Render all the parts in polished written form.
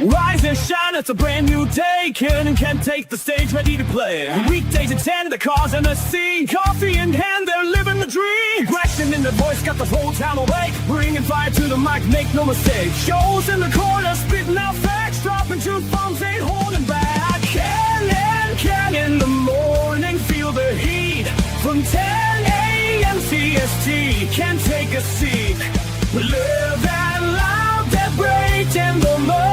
Rise and shine, it's a brand new day. Ken can take the stage, ready to play. Weekdays at 10, the cars and the scene. Coffee in hand, they're living the dream. Question in the voice, got the whole town awake. Bringing fire to the mic, make no mistake. Shows in the corner, spitting out facts. Dropping truth bombs, ain't holding back. Ken in the morning, feel the heat. From 10 a.m. CST, can take a seat. We live and loud, that break in the mind.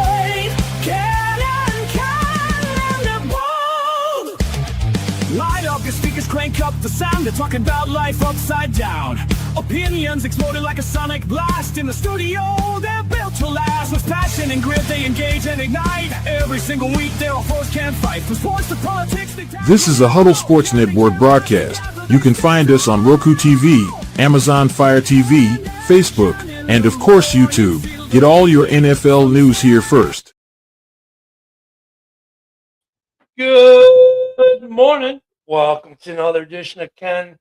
Light up your speakers, crank up the sound. They're talking about life upside down. Opinions exploding like a sonic blast. In the studio, they're built to last. With passion and grit, they engage and ignite. Every single week, their foes can't fight. From sports to politics, This is a Huddle Sports Network broadcast. You can find us on Roku TV, Amazon Fire TV, Facebook, and of course YouTube. Get all your NFL news here first. Good morning. Welcome to another edition of Ken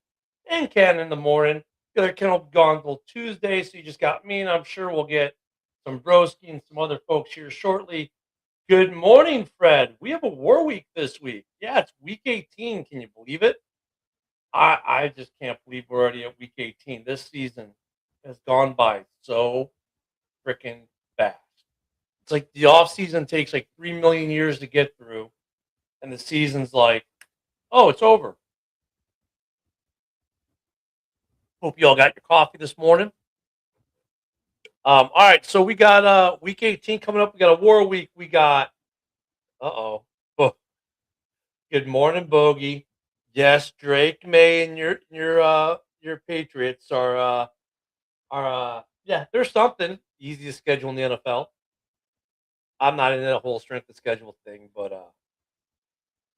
and Ken in the morning. The other Ken will be gone until Tuesday, so you just got me, and I'm sure we'll get some Broski and some other folks here shortly. Good morning, Fred. We have a war week this week. Yeah, it's week 18. Can you believe it? I just can't believe we're already at week 18. This season has gone by so freaking fast. It's like the off season takes like 3 million years to get through, and the season's like, oh, it's over. Hope you all got your coffee this morning. All right, so we got week 18 coming up. We got a war week. We got oh. Good morning, Bogey. Yes, Drake May and your Patriots are yeah, there's something easy to schedule in the NFL. I'm not in that whole strength of schedule thing, but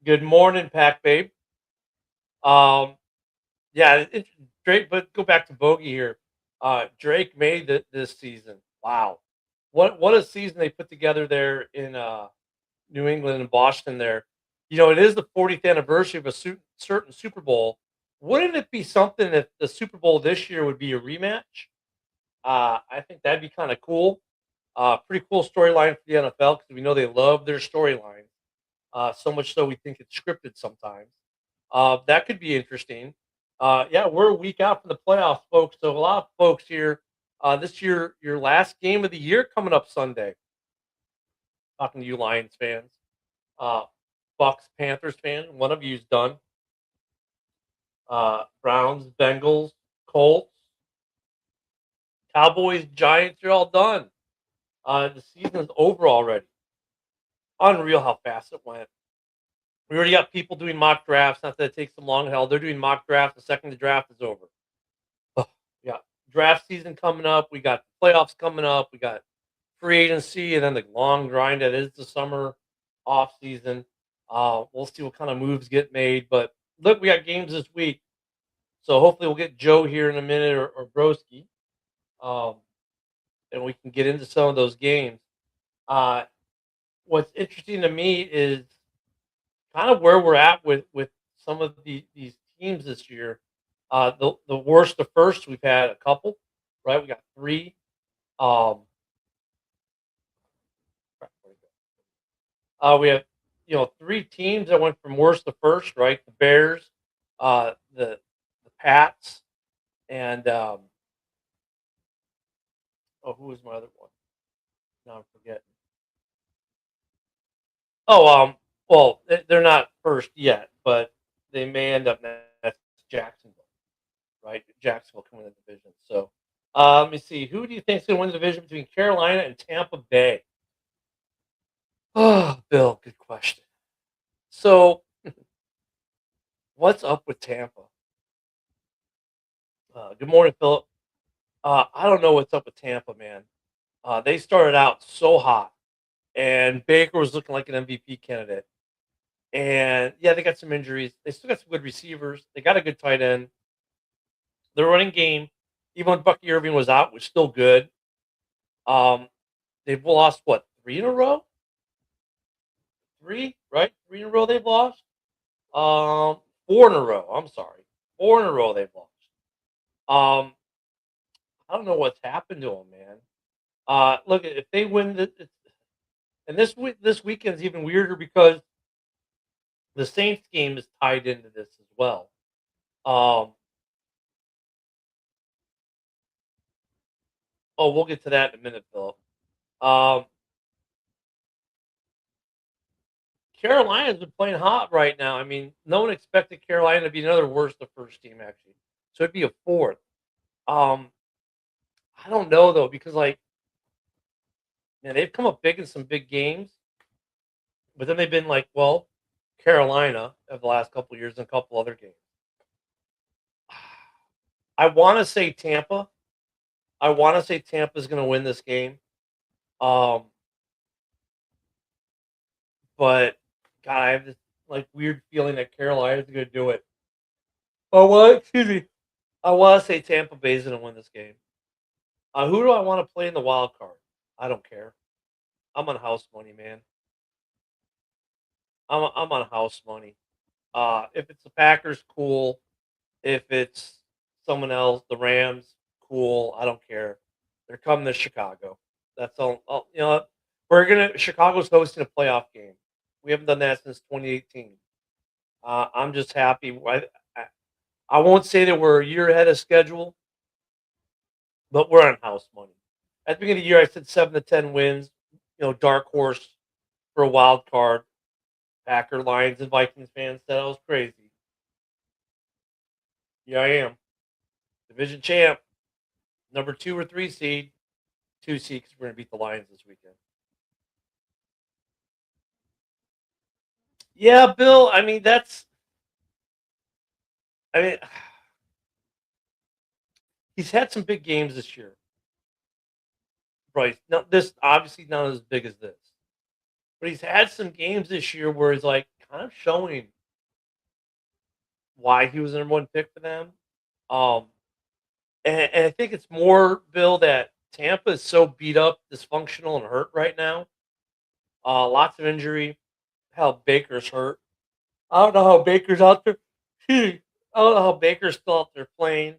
good morning, Pack Babe. Yeah, Drake. But go back to Bogey here. Drake made this season. Wow, what a season they put together there in New England and Boston. There, it is the 40th anniversary of a certain Super Bowl. Wouldn't it be something if the Super Bowl this year would be a rematch? I think that'd be kind of cool. Pretty cool storyline for the NFL because we know they love their storyline. So much so we think it's scripted sometimes. That could be interesting. Yeah, we're a week out from the playoffs, folks. So a lot of folks here. This year, your last game of the year coming up Sunday. Talking to you, Lions fans, Bucks, Panthers fans. One of you's done. Browns, Bengals, Colts, Cowboys, Giants. You're all done. The season's over already. Unreal how fast it went. We already got people doing mock drafts. Not that it takes them long. Hell, they're doing mock drafts the second the draft is over. Yeah, draft season coming up. We got playoffs coming up. We got free agency, and then the long grind that is the summer off season. We'll see what kind of moves get made. But look, we got games this week, so hopefully we'll get Joe here in a minute or Broski, and we can get into some of those games. What's interesting to me is kind of where we're at with some of these teams this year. The worst to first, we've had a couple, right? We got three. We have three teams that went from worst to first, right? The Bears, the Pats, and who was my other one? Now I'm forgetting. Well, they're not first yet, but they may end up next. Jacksonville, right? Jacksonville coming in the division. So let me see. Who do you think is going to win the division between Carolina and Tampa Bay? Oh, Bill, good question. So, what's up with Tampa? Good morning, Philip. I don't know what's up with Tampa, man. They started out so hot, and Baker was looking like an MVP candidate. And yeah, they got some injuries. They still got some good receivers. They got a good tight end. Their running game, even when Bucky Irving was out, was still good. They've lost what, 3 in a row? 3, right? 3 in a row they've lost. 4 in a row. I'm sorry, 4 in a row they've lost. I don't know what's happened to them, man. Look, if they win And this weekend's even weirder because the Saints game is tied into this as well. Um, we'll get to that in a minute, Philip. Um, Carolina's been playing hot right now. I mean, no one expected Carolina to be another worse the first team actually, so it'd be a fourth. Um, I don't know though because like man, they've come up big in some big games, but then they've been like, well, Carolina of the last couple of years and a couple other games. I want to say Tampa. I want to say Tampa's going to win this game. Um, but God, I have this like weird feeling that Carolina's going to do it. Oh, what? Excuse me. I want to say Tampa Bay's going to win this game. Who do I want to play in the wild card? I don't care. I'm on house money, man. I'm on house money. If it's the Packers, cool. If it's someone else, the Rams, cool. I don't care. They're coming to Chicago. That's all. You know, Chicago's hosting a playoff game. We haven't done that since 2018. I'm just happy. I won't say that we're a year ahead of schedule, but we're on house money. At the beginning of the year, I said 7 to 10 wins. You know, dark horse for a wild card. Packer, Lions, and Vikings fans said I was crazy. Yeah, I am. Division champ, number 2 or 3 seed, 2 seed because we're going to beat the Lions this weekend. Yeah, Bill. I mean, he's had some big games this year. Bryce. No, this obviously not as big as this, but he's had some games this year where he's like kind of showing why he was the number 1 pick for them. And I think it's more, Bill, that Tampa is so beat up, dysfunctional, and hurt right now. Lots of injury. Hell, Baker's hurt. I don't know how Baker's out there. I don't know how Baker's still out there playing.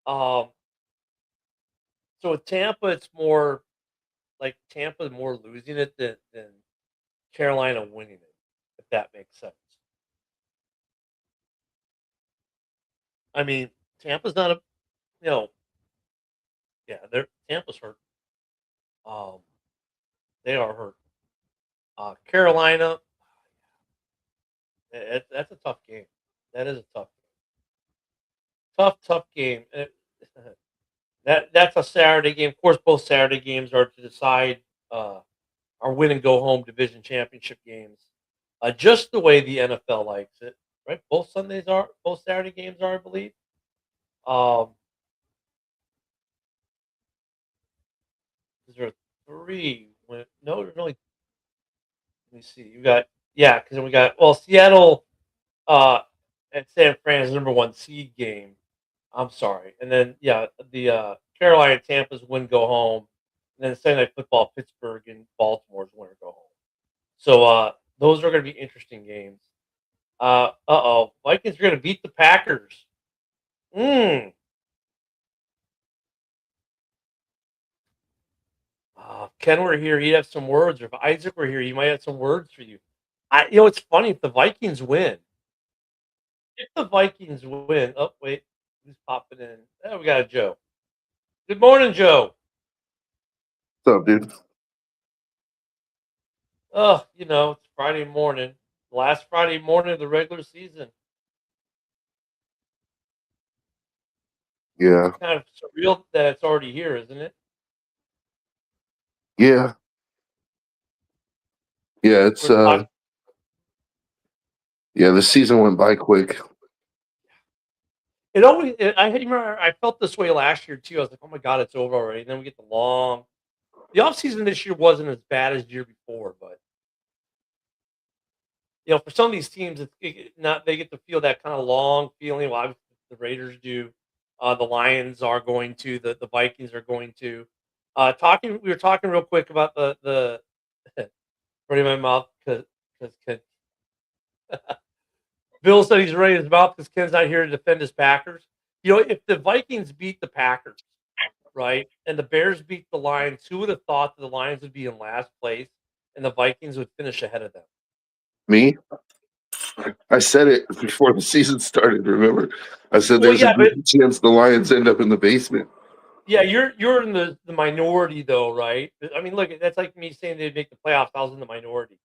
Um, so with Tampa, it's more like Tampa more losing it than Carolina winning it, if that makes sense. I mean, Tampa's not a, you know, yeah, Tampa's hurt. Um, they are hurt. Carolina, that's a tough game. That is a tough game. That's a Saturday game. Of course, both Saturday games are to decide our win and go home division championship games, just the way the NFL likes it. Right? Both Saturday games are, I believe. Is there 3? No, there's only. Let me see. You got because we got Seattle and San Fran's number 1 seed game. I'm sorry, and then the Carolina Tampa's win go home, and then Sunday Night Football Pittsburgh and Baltimore's winner go home. So those are going to be interesting games. Vikings are going to beat the Packers. If Ken were here, he'd have some words. Or if Isaac were here, he might have some words for you. It's funny if the Vikings win. Oh wait, who's popping in? Oh, we got a Joe. Good morning, Joe. What's up, dude? Oh, it's Friday morning, last Friday morning of the regular season. Yeah, It's kind of surreal that it's already here, isn't it? yeah, yeah. It's We're talking- yeah. The season went by quick. I remember I felt this way last year too. I was like, oh my God, it's over already. And then we get the offseason this year wasn't as bad as the year before, but for some of these teams, they get to feel that kind of long feeling. Well, obviously the Raiders do. The Lions are going to. The Vikings are going to. We were talking real quick about the running my mouth because Bill said he's running his mouth because Ken's not here to defend his Packers. If the Vikings beat the Packers, right, and the Bears beat the Lions, who would have thought that the Lions would be in last place and the Vikings would finish ahead of them. Me? I said it before the season started, remember? I said Well, there's yeah, a good chance the Lions end up in the basement. Yeah, you're in the minority though, right? I mean, look, that's like me saying they'd make the playoffs. I was in the minority,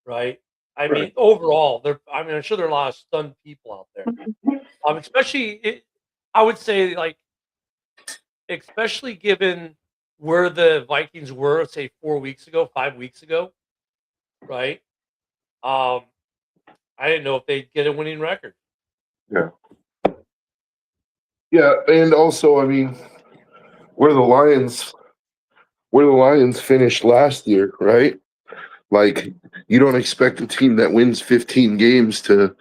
right? I mean, Right. overall, I'm sure there are a lot of stunned people out there. Especially, I would say, like, especially given where the Vikings were, say, 4 weeks ago, 5 weeks ago, right? Um, I didn't know if they'd get a winning record. Yeah. Yeah, and also, I mean, where the Lions finished last year, right? Like, you don't expect a team that wins 15 games to,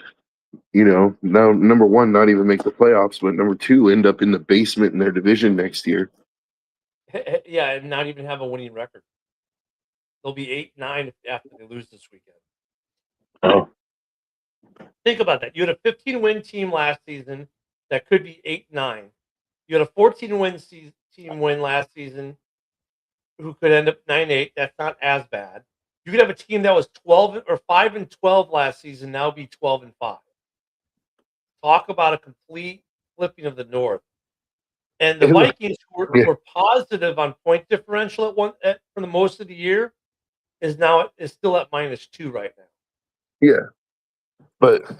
now number one, not even make the playoffs, but number two, end up in the basement in their division next year. Yeah, and not even have a winning record. They'll be 8-9 after they lose this weekend. Oh. Think about that. You had a 15-win team last season that could be 8-9. You had a 14-win team win last season who could end up 9-8. That's not as bad. You could have a team that was 12 or 5-12 last season now be 12-5. Talk about a complete flipping of the North. And the And Vikings, who yeah. were positive on point differential for the most of the year, is still at -2 right now. Yeah. But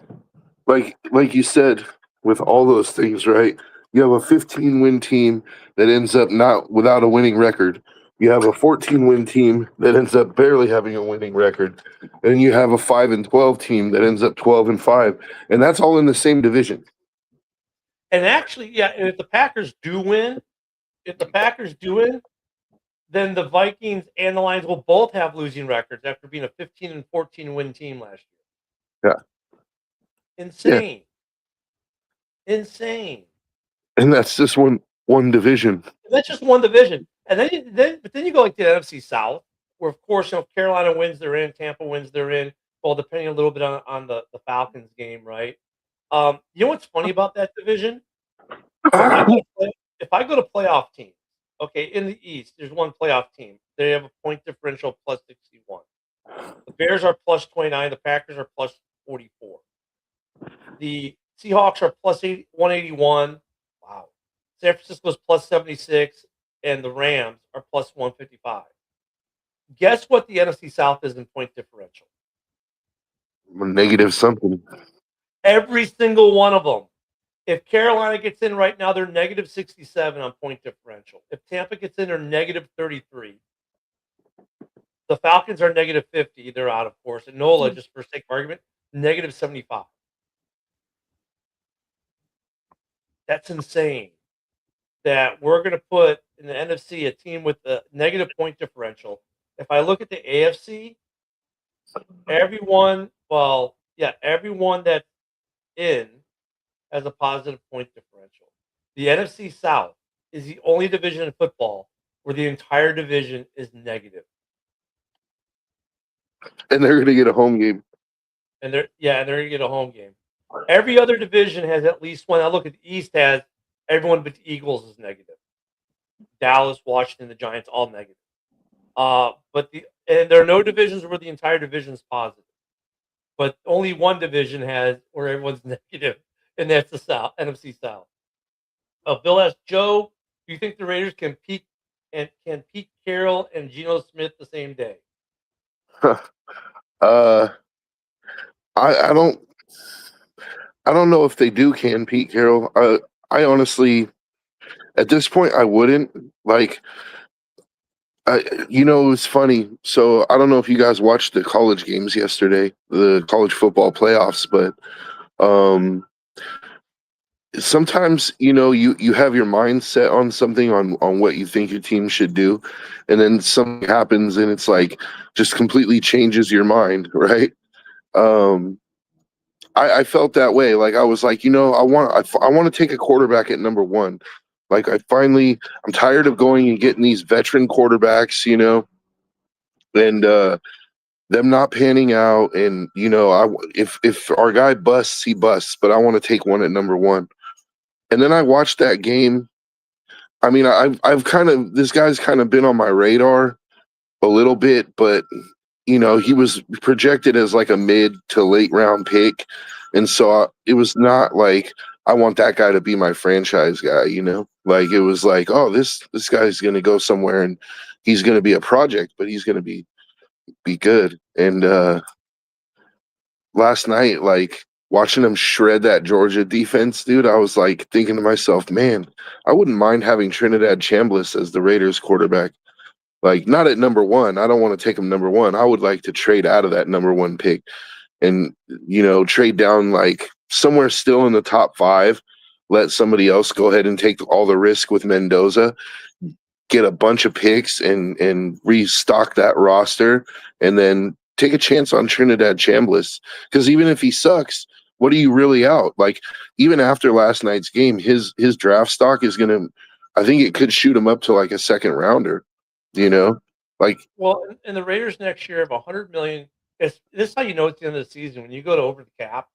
like you said, with all those things, right? You have a 15-win team that ends up not without a winning record. You have a 14-win team that ends up barely having a winning record. And you have a 5-12 team that ends up 12-5. And that's all in the same division. And actually, yeah, and if the Packers do win, then the Vikings and the Lions will both have losing records after being a 15 and 14 win team last year. Yeah. Insane. Yeah. Insane. And that's just one division. And that's just one division. And then you go like the NFC South, where of course, Carolina wins, they're in, Tampa wins, they're in. Well, depending a little bit on the Falcons game, right? You know what's funny about that division? If I go to playoff teams, okay, in the East, there's one playoff team. They have a point differential plus 61. The Bears are plus 29. The Packers are plus 44. The Seahawks are plus 181. Wow. San Francisco's plus 76. And the Rams are plus 155. Guess what the NFC South is in point differential? Negative something. Every single one of them. If Carolina gets in right now, they're negative 67 on point differential. If Tampa gets in, they're negative 33. The Falcons are negative 50. They're out, of course. And NOLA, just for sake of argument, negative 75. That's insane. That we're going to put in the NFC a team with a negative point differential. If I look at the AFC, everyone that's in has a positive point differential. The NFC South is the only division in football where the entire division is negative. And they're going to get a home game. And they're going to get a home game. Every other division has at least one. I look at the East has everyone but the Eagles is negative. Dallas, Washington, the Giants, all negative. And there are no divisions where the entire division is positive. But only one division has where everyone's negative, and that's the South, NFC South. Bill asked Joe, do you think the Raiders can Pete Carroll and Geno Smith the same day? I don't know if they can Pete Carroll. I honestly, at this point, I wouldn't. Like, it's funny. So I don't know if you guys watched the college games yesterday, the college football playoffs, but sometimes, you have your mind set on something on what you think your team should do. And then something happens and it's like just completely changes your mind. Right. I felt that way. Like I was like, I want to take a quarterback at number one. Like I'm tired of going and getting these veteran quarterbacks, and them not panning out. And if our guy busts, he busts. But I want to take one at number one. And then I watched that game. I mean, I've this guy's kind of been on my radar a little bit, but he was projected as like a mid to late round pick. And so it was not like I want that guy to be my franchise guy, Like it was like, oh, this guy's going to go somewhere and he's going to be a project, but he's going to be good. And last night, like watching him shred that Georgia defense, dude, I was like thinking to myself, man, I wouldn't mind having Trinidad Chambliss as the Raiders quarterback. Like not at number one. I don't want to take him number one. I would like to trade out of that number one pick and, trade down like somewhere still in the top 5. Let somebody else go ahead and take all the risk with Mendoza, get a bunch of picks and restock that roster, and then take a chance on Trinidad Chambliss. Because even if he sucks, what are you really out? Like even after last night's game, his draft stock is gonna, I think it could shoot him up to like a second rounder. Like Well, and the Raiders next year have $100 million. This is how you know it's the end of the season. When you go to over the cap,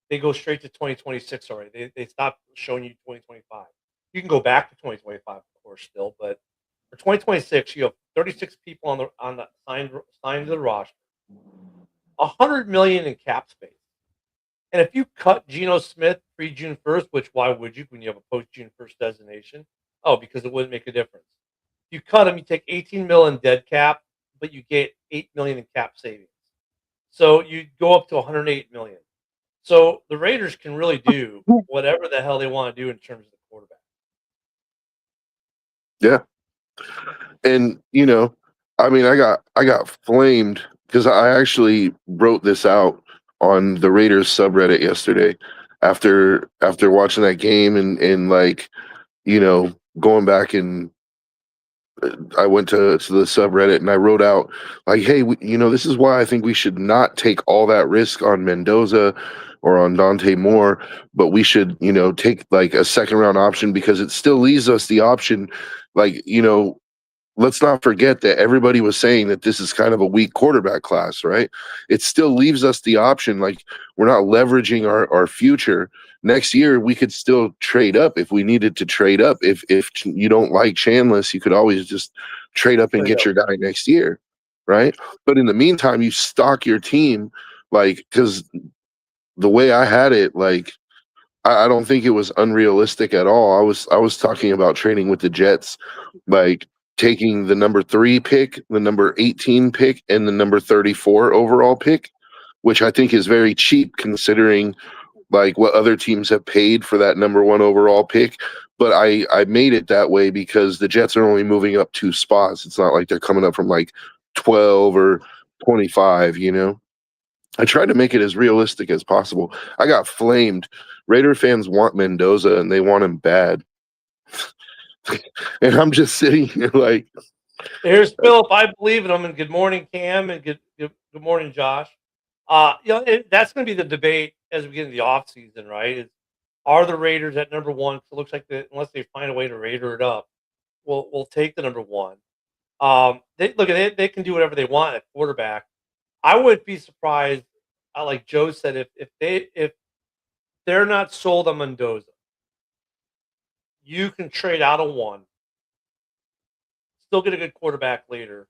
they go straight to 2026 already. They stop showing you 2025. You can go back to 2025, of course, still, but for 2026, you have 36 people on the signed to the roster, $100 million in cap space. And if you cut Geno Smith pre-June 1st, which why would you when you have a post-June 1st designation? Oh, because it wouldn't make a difference. If you cut him, you take 18 million in dead cap, but you get 8 million in cap savings. So you go up to 108 million. So the Raiders can really do whatever the hell they want to do in terms of the quarterback. Yeah. And I mean, I got flamed because I actually wrote this out on the Raiders subreddit yesterday after watching that game and like, going back and I went to the subreddit and I wrote out like, hey, this is why I think we should not take all that risk on Mendoza or on Dante Moore, but we should, take like a second round option because it still leaves us the option. Like, let's not forget that everybody was saying that this is kind of a weak quarterback class, right? It still leaves us the option. Like we're not leveraging our future. Next year, we could still trade up if we needed to trade up. If you don't like Chambliss, you could always just trade up and get your guy next year, right? But in the meantime, you stock your team, like, because the way I had it, like, I don't think it was unrealistic at all. I was talking about trading with the Jets, like taking the number 3 pick, the number 18 pick, and the number 34 overall pick, which I think is very cheap considering like what other teams have paid for that number 1 overall pick. But I made it that way because the Jets are only moving up 2 spots. It's not like they're coming up from like 12 or 25, I tried to make it as realistic as possible. I got flamed. Raider fans want Mendoza and they want him bad. And I'm just sitting here like, Here's Philip. I believe in him. And good morning, Cam, and good morning, Josh. That's going to be the debate as we get into the offseason, right? Are the Raiders at number 1? So it looks like unless they find a way to Raider it up, we'll take the number 1. They can do whatever they want at quarterback. I wouldn't be surprised, like Joe said, if they're not sold on Mendoza, you can trade out of 1, still get a good quarterback later,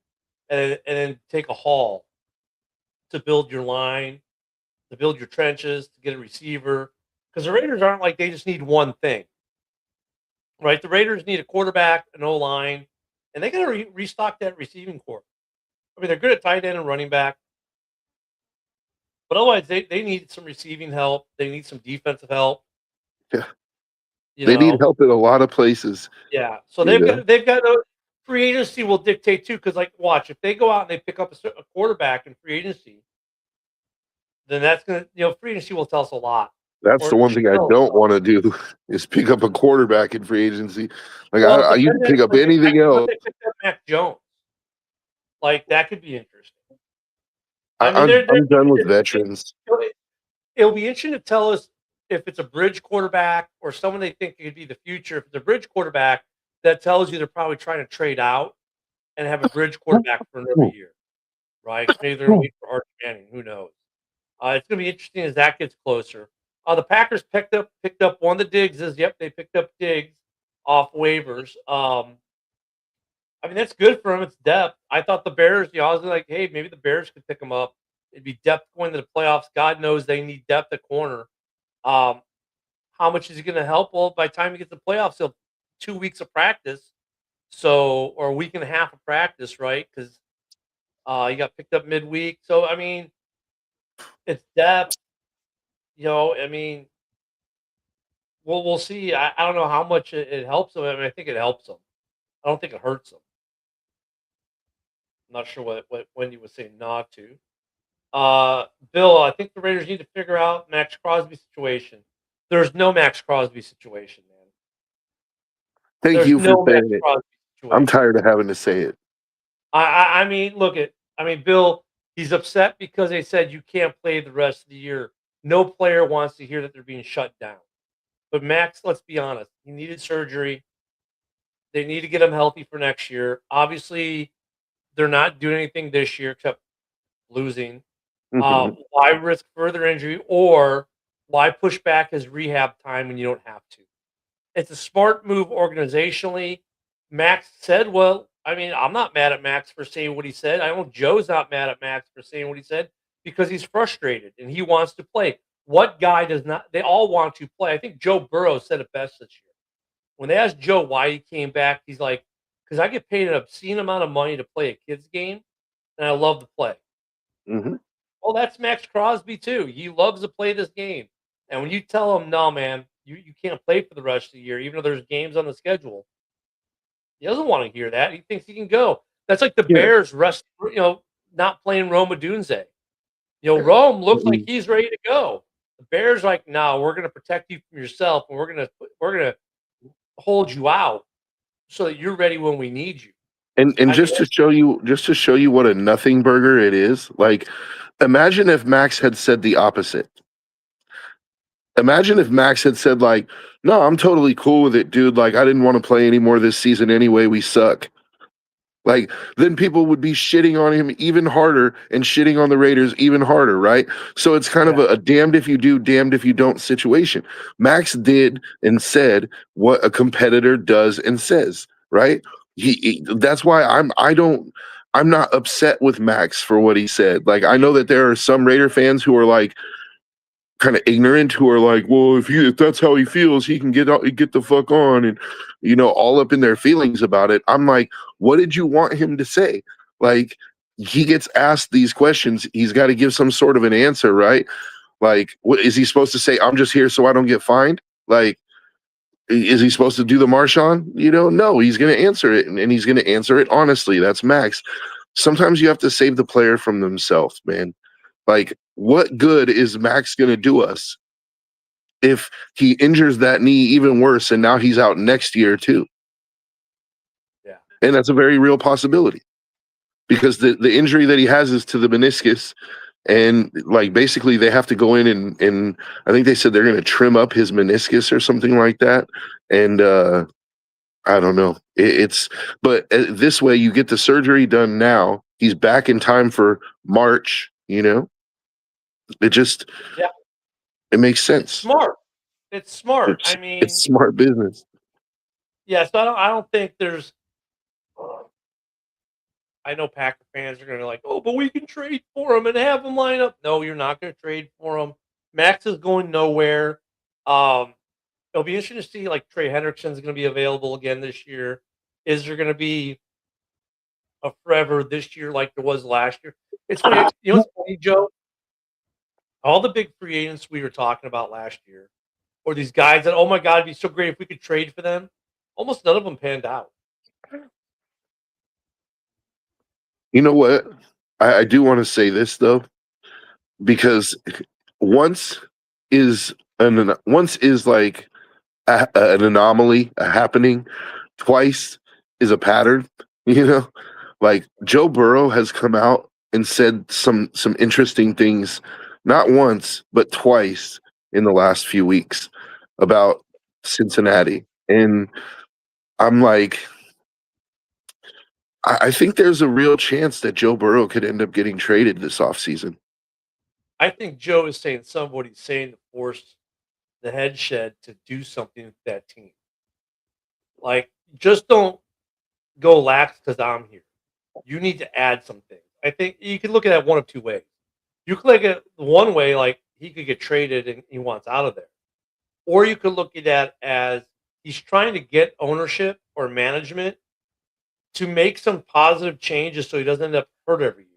and then take a haul to build your line, to build your trenches, to get a receiver. Because the Raiders aren't like they just need one thing, right? The Raiders need a quarterback, an O-line, and they got to restock that receiving corps. I mean, they're good at tight end and running back, but otherwise they need some receiving help. They need some defensive help. Yeah, they need help in a lot of places. Yeah, so they've got free agency will dictate too. Because like, watch, if they go out and they pick up a quarterback in free agency, then that's gonna free agency will tell us a lot. That's the one thing I don't want to do is pick up a quarterback in free agency. Like you can pick up anything else. They picked up Mac Jones. Like that could be interesting. I'm done with veterans. It'll be interesting to tell us if it's a bridge quarterback or someone they think could be the future. If it's a bridge quarterback, that tells you they're probably trying to trade out and have a bridge quarterback for another year, right? Maybe they're waiting for Arch Manning. Who knows? It's going to be interesting as that gets closer. The Packers picked up one of the Diggs. They picked up Diggs off waivers. I I mean, that's good for him. It's depth. I thought the Bears, I was like, hey, maybe the Bears could pick him up. It'd be depth going to the playoffs. God knows they need depth at corner. Um, how much is he going to help? Well, by the time he gets to the playoffs, he'll 2 weeks of practice. So, or a week and a half of practice, right? Because he got picked up midweek. So, I mean, it's depth. I mean, we'll see. I don't know how much it helps him. I mean, I think it helps him. I don't think it hurts him. I'm not sure what Wendy was saying not to. Bill, I think the Raiders need to figure out Max Crosby situation. There's no Max Crosby situation, man. Thank There's you for no Max saying it. Crosby I'm situation. tired of having to say it. I mean, look at. I mean, Bill. He's upset because they said you can't play the rest of the year. No player wants to hear that they're being shut down. But Max, let's be honest, he needed surgery. They need to get him healthy for next year. Obviously, they're not doing anything this year except losing. Mhm. Why risk further injury, or why push back his rehab time when you don't have to? It's a smart move organizationally. Max said, well, I mean, I'm not mad at Max for saying what he said. I know Joe's not mad at Max for saying what he said because he's frustrated and he wants to play. What guy does not? They all want to play. I think Joe Burrow said it best this year. When they asked Joe why he came back, he's like, because I get paid an obscene amount of money to play a kid's game, and I love to play. Mhm. Well, that's Max Crosby too. He loves to play this game. And when you tell him, no, man, you can't play for the rest of the year, even though there's games on the schedule, he doesn't want to hear that. He thinks he can go. That's like the Yeah. Bears not playing Rome Odunze. Rome looks like Mhm. he's ready to go. The Bears like, no, we're gonna protect you from yourself and we're gonna hold you out so that you're ready when we need you. And I mean, just to show you what a nothing burger it is, like imagine if Max had said the opposite. Imagine if Max had said like, "No, I'm totally cool with it, dude. Like I didn't want to play anymore this season anyway. We suck." Like then people would be shitting on him even harder and shitting on the Raiders even harder, right? So it's kind of yeah, a damned if you do, damned if you don't situation. Max did and said what a competitor does and says, right? That's why I'm not upset with Max for what he said. Like I know that there are some Raider fans who are like kind of ignorant who are like, well, if that's how he feels, he can get the fuck on, and all up in their feelings about it. I'm like, what did you want him to say? Like, he gets asked these questions, he's got to give some sort of an answer, right? Like, what is he supposed to say? I'm just here so I don't get fined. Like, is he supposed to do the Marshawn? No, he's going to answer it, and he's going to answer it honestly. That's Max. Sometimes you have to save the player from themselves, man. Like, what good is Max going to do us if he injures that knee even worse and now he's out next year too? yeah. And that's a very real possibility because the injury that he has is to the meniscus. And like basically they have to go in and I think they said they're going to trim up his meniscus or something like that. And I don't know. But this way you get the surgery done now. He's back in time for March. It just Yeah. it makes It's sense. smart. It's smart. I It's mean, smart business. yeah, so I don't think there's I know Packer fans are going to like, oh, but we can trade for him and have him line up. No, you're not going to trade for him. Max is going nowhere. Um, it'll be interesting to see like Trey Hendrickson's going to be available again this year. Is there going to be a forever this year like there was last year? It's funny. What's funny, Joe? All the big free agents we were talking about last year, or these guys that, oh my God, it'd be so great if we could trade for them. Almost none of them panned out. You know what? I do want to say this though, because once once is like an anomaly, a happening. Twice is a pattern. You know, like Joe Burrow has come out and said some interesting things, not once but twice in the last few weeks about Cincinnati, and I'm like, I think there's a real chance that Joe Burrow could end up getting traded this offseason. I think Joe is saying some of what he's saying to force the head shed to do something with that team. Like, just don't go lax because I'm here. You need to add some things. I think you could look at it one of two ways. You could look at it one way, like he could get traded and he wants out of there. Or you could look at that as he's trying to get ownership or management to make some positive changes so he doesn't end up hurt every year.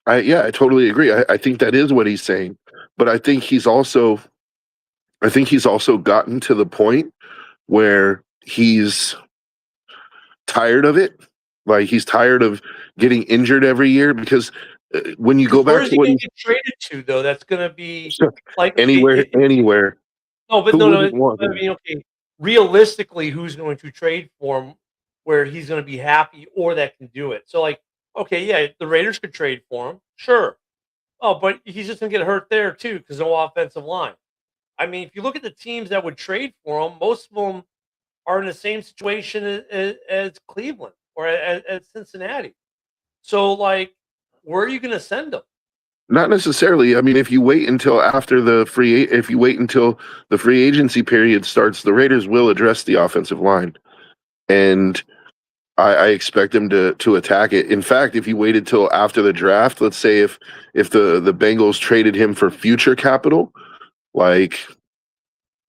I totally agree. I think that is what he's saying, but I think he's also gotten to the point where he's tired of it. Like he's tired of getting injured every year because when you go Where back is to he what going he to get traded to, though? That's going to be like anywhere, anywhere. no, but Who no, wouldn't want I him? mean, okay. Realistically, who's going to trade for him where he's going to be happy or that can do it? So, like, okay, yeah, the Raiders could trade for him, sure. Oh, but he's just going to get hurt there too because no offensive line. I mean, if you look at the teams that would trade for him, most of them are in the same situation as Cleveland or as Cincinnati. So, like, where are you going to send them? Not necessarily. I mean, if you wait until the free agency period starts, the Raiders will address the offensive line, and I expect them to attack it. In fact, if you waited till after the draft, let's say if the Bengals traded him for future capital, like,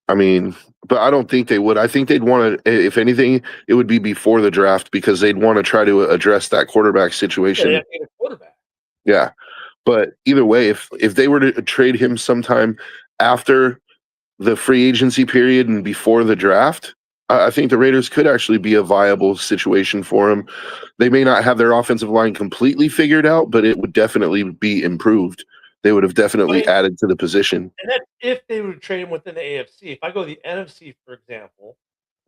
I mean, but I don't think they would. I think they'd want to, if anything, it would be before the draft because they'd want to try to address that quarterback Yeah, situation. they have to get a quarterback. Yeah. But either way, if they were to trade him sometime after the free agency period and before the draft, I think the Raiders could actually be a viable situation for him. They may not have their offensive line completely figured out, but it would definitely be improved. They would have definitely added to the position. And that's if they would trade him within the AFC. If I go to the NFC, for example,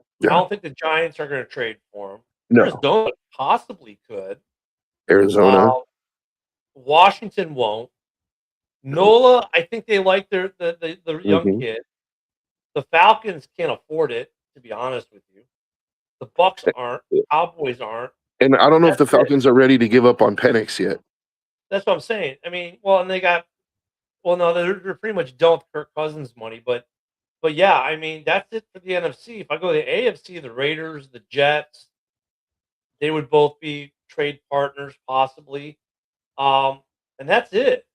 I Yeah. don't think the Giants are going to trade for him. No. Arizona possibly could. Arizona. Washington won't. NOLA, I think they like the young Mhm. kid. The Falcons can't afford it, to be honest with you. The Bucks aren't. Cowboys aren't. And I don't know if the That's it. Falcons are ready to give up on Penix yet. That's what I'm saying. I mean, well, and they got no, they're pretty much done with Kirk Cousins money, but yeah, I mean, that's it for the NFC. If I go to the AFC, the Raiders, the Jets, they would both be trade partners possibly. And that's it.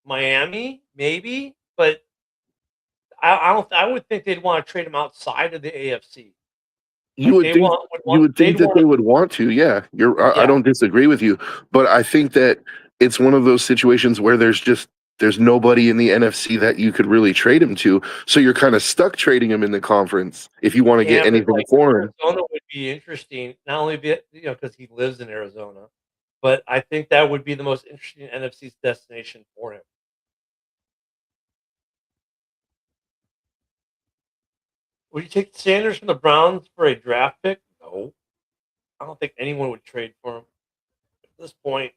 Miami, maybe, but I don't. I would think they'd want to trade him outside of the AFC. You Like would they think want, they'd that want they would want to. Yeah, I yeah. don't disagree with you, but I think that it's one of those situations where there's nobody in the NFC that you could really trade him to. So you're kind of stuck trading him in the conference if you want to get But anything like for him. Arizona would be interesting, not only because he lives in Arizona, but I think that would be the most interesting NFC destination for him. Would you take Sanders from the Browns for a draft pick? No. I don't think anyone would trade for him at this point.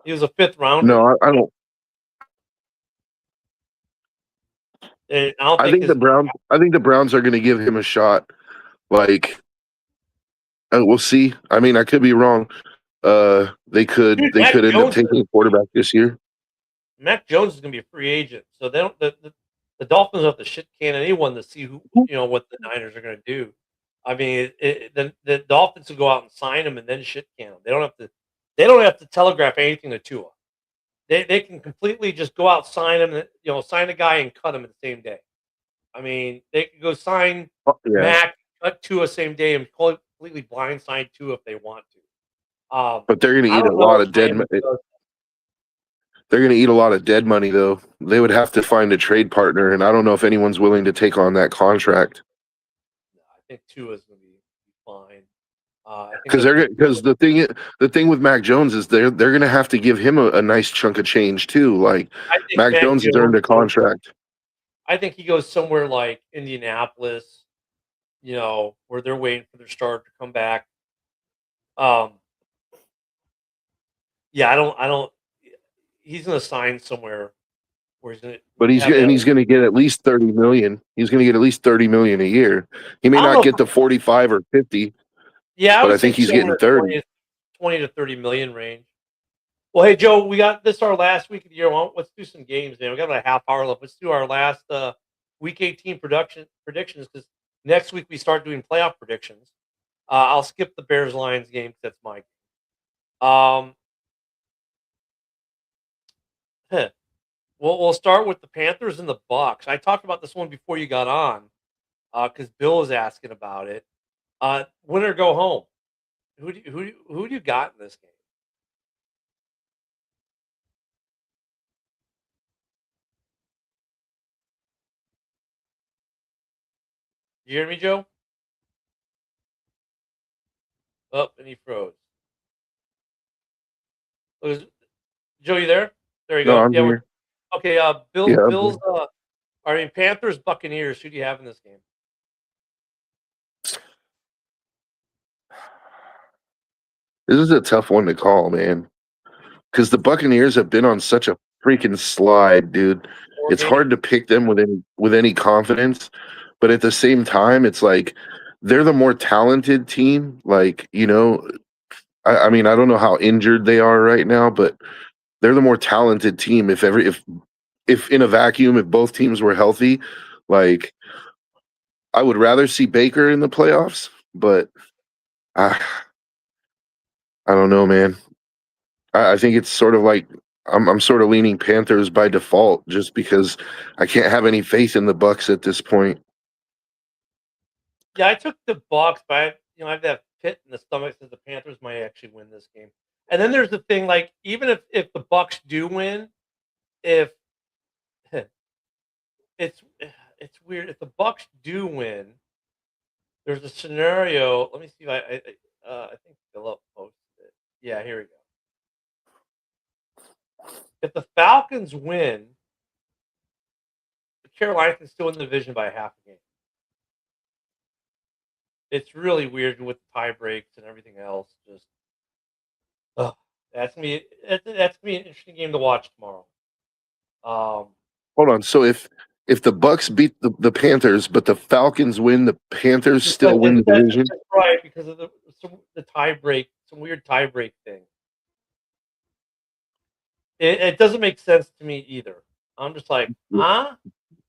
He was a fifth rounder. No, I don't. And I don't I think the Browns are going to give him a shot. Like, we'll see. I mean, I could be wrong. They could Mac end up Jones taking a quarterback this year. Mac Jones is going to be a free agent, so they don't. The Dolphins have to shit can anyone to see what the Niners are going to do. I mean, the Dolphins will go out and sign him and then shit can him. They don't have to. They don't have to telegraph anything to Tua. They can completely just go out, sign him, sign a guy and cut him in the same day. I mean, they could go sign Yeah. Mac, cut Tua same day, and completely blindside Tua if they want to. But they're going to I eat a don't know lot if of dead. Miami does. They're going to eat a lot of dead money, though. They would have to find a trade partner, and I don't know if anyone's willing to take on that contract. I think Tua is going to be fine. Because the thing with Mac Jones is they're going to have to give him a nice chunk of change too. Like I think Mac Jones has earned a contract. I think he goes somewhere like Indianapolis, where they're waiting for their starter to come back. Yeah, I don't. He's going to sign somewhere where he's going to. But he's going to get at least $30 million. He's going to get at least $30 million a year. He may not get the 45 or 50. Yeah, but I think he's getting 30. 20 to 30 million range. Well, hey Joe, we got this our last week of the year. Well, let's do some games, man. We got about a half hour left. Let's do our last week 18 predictions because next week we start doing playoff predictions. I'll skip the Bears Lions game 'cause that's my game. Huh. We'll start with the Panthers and the Bucks. I talked about this one before you got on, because Bill was asking about it. Win or go home. Who do you got in this game? You hear me, Joe? Oh, and he froze. Joe, you there? There you No, go. I'm Yeah. here. Okay. Bill. Yeah, I'm Bill's. Panthers, Buccaneers. Who do you have in this game? This is a tough one to call, man, because the Buccaneers have been on such a freaking slide, dude. Four It's games? hard to pick them with any confidence, but at the same time, it's like they're the more talented team. Like, I mean, I don't know how injured they are right now, but they're the more talented team. If in a vacuum, if both teams were healthy, like I would rather see Baker in the playoffs, but I I don't know, man. I think it's sort of like I'm sort of leaning Panthers by default just because I can't have any faith in the Bucks at this point. Yeah, I took the Bucks, but I have that pit in the stomach says the Panthers might actually win this game. And then there's the thing, like even if the Bucks do win, if it's it's weird if the Bucks do win, there's a scenario. Let me see if I think Philip posted it. Yeah, here we go. If the Falcons win, Carolina can still win the division by half a game. It's really weird with tie breaks and everything else. Just that's gonna be an interesting game to watch tomorrow. Hold on. So if the Bucks beat the Panthers, but the Falcons win, the Panthers still win the division. That's right, because of the tie break, some weird tie break thing. It doesn't make sense to me either. I'm just like, huh?